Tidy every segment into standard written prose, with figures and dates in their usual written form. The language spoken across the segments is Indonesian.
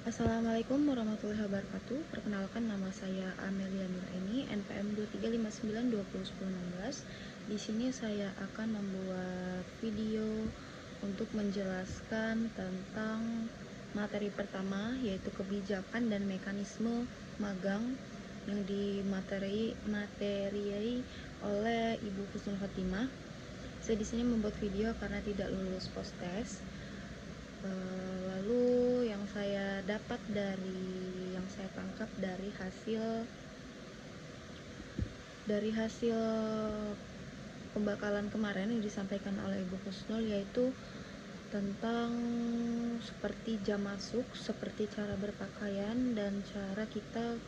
Assalamualaikum warahmatullahi wabarakatuh. Perkenalkan, nama saya Amelia Nuraini, NPM 2359201016. Di sini saya akan membuat video untuk menjelaskan tentang materi pertama, yaitu kebijakan dan mekanisme magang yang materiai oleh Ibu Husnul Khotimah. Saya di sini membuat video karena tidak lulus postes. Lalu yang saya dapat yang saya tangkap dari hasil pembakalan kemarin yang disampaikan oleh Ibu Husnul, yaitu tentang seperti jam masuk, seperti cara berpakaian, dan cara kita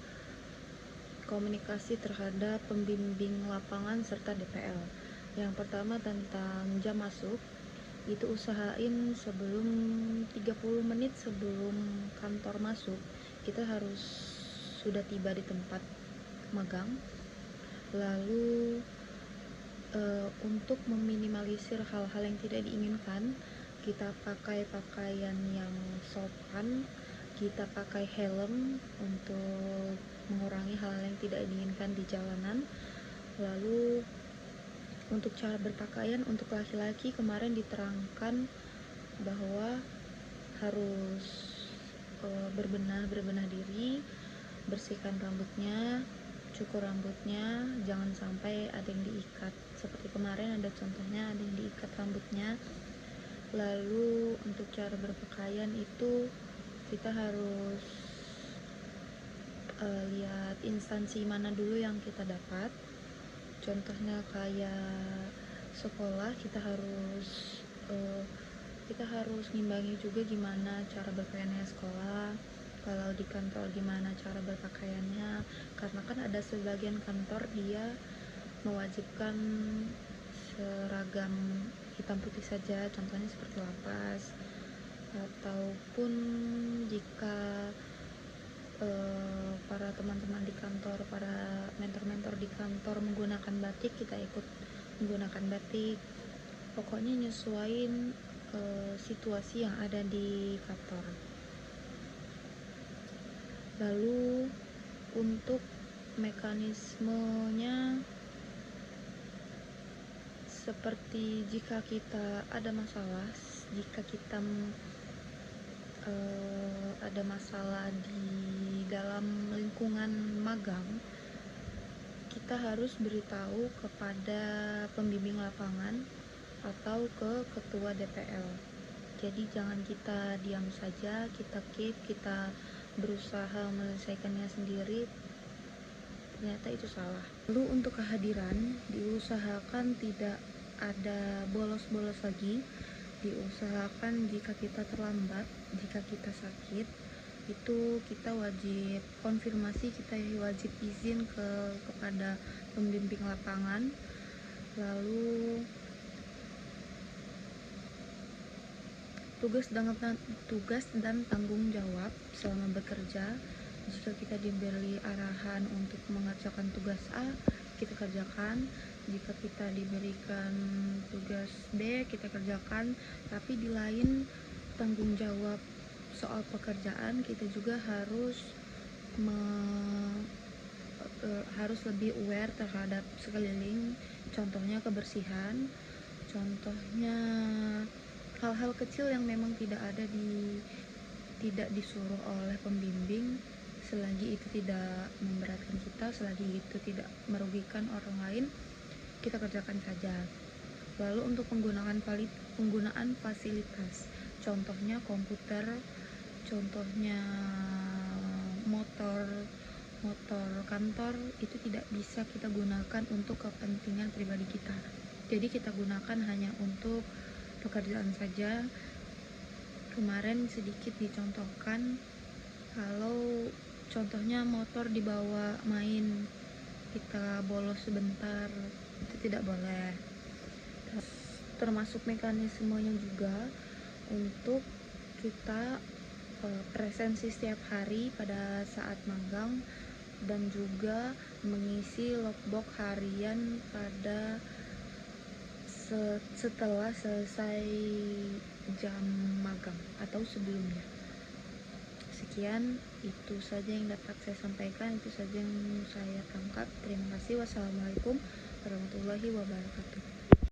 komunikasi terhadap pembimbing lapangan serta DPL. Yang pertama tentang jam masuk, itu usahain sebelum 30 menit sebelum kantor masuk, kita harus sudah tiba di tempat magang. Lalu untuk meminimalisir hal-hal yang tidak diinginkan, kita pakai pakaian yang sopan, kita pakai helm untuk mengurangi hal yang tidak diinginkan di jalanan. Lalu untuk cara berpakaian untuk laki-laki, kemarin diterangkan bahwa harus berbenah diri, bersihkan rambutnya, cukur rambutnya, jangan sampai ada yang diikat. Seperti kemarin ada contohnya, ada yang diikat rambutnya. Lalu untuk cara berpakaian itu kita harus lihat instansi mana dulu yang kita dapat. Contohnya kayak sekolah, kita harus ngimbangi juga gimana cara berpakaiannya sekolah. Kalau di kantor gimana cara berpakaiannya, karena kan ada sebagian kantor dia mewajibkan seragam hitam putih saja, contohnya seperti lapas. Ataupun jika para teman-teman di kantor, para mentor-mentor di kantor menggunakan batik, kita ikut menggunakan batik. Pokoknya nyesuaiin situasi yang ada di kantor. Lalu untuk mekanismenya, seperti jika kita ada masalah, ada masalah di dalam lingkungan magang, kita harus beritahu kepada pembimbing lapangan atau ke ketua DPL. Jadi jangan kita diam saja, kita berusaha menyelesaikannya sendiri, ternyata itu salah. Lalu untuk kehadiran, diusahakan tidak ada bolos-bolos lagi. Diusahakan jika kita terlambat, jika kita sakit, itu kita wajib konfirmasi, kita wajib izin kepada pembimbing lapangan. Lalu tugas dan tanggung jawab selama bekerja. Jika kita diberi arahan untuk mengerjakan tugas A, kita kerjakan. Jika kita diberikan tugas B, kita kerjakan. Tapi di lain tanggung jawab soal pekerjaan, kita juga harus lebih aware terhadap sekeliling. Contohnya kebersihan, contohnya hal-hal kecil yang memang tidak disuruh oleh pembimbing, selagi itu tidak memberatkan kita, selagi itu tidak merugikan orang lain, kita kerjakan saja. Lalu untuk penggunaan fasilitas, contohnya komputer, contohnya motor kantor, itu tidak bisa kita gunakan untuk kepentingan pribadi kita. Jadi kita gunakan hanya untuk pekerjaan saja. Kemarin sedikit dicontohkan, kalau contohnya motor dibawa main, kita bolos sebentar, itu tidak boleh. Termasuk mekanismenya juga untuk kita presensi setiap hari pada saat magang, dan juga mengisi logbook harian pada setelah selesai jam magang atau sebelumnya. Sekian. Sekian, itu saja yang dapat saya sampaikan, itu saja yang saya tangkap. Terima kasih. Wassalamualaikum warahmatullahi wabarakatuh.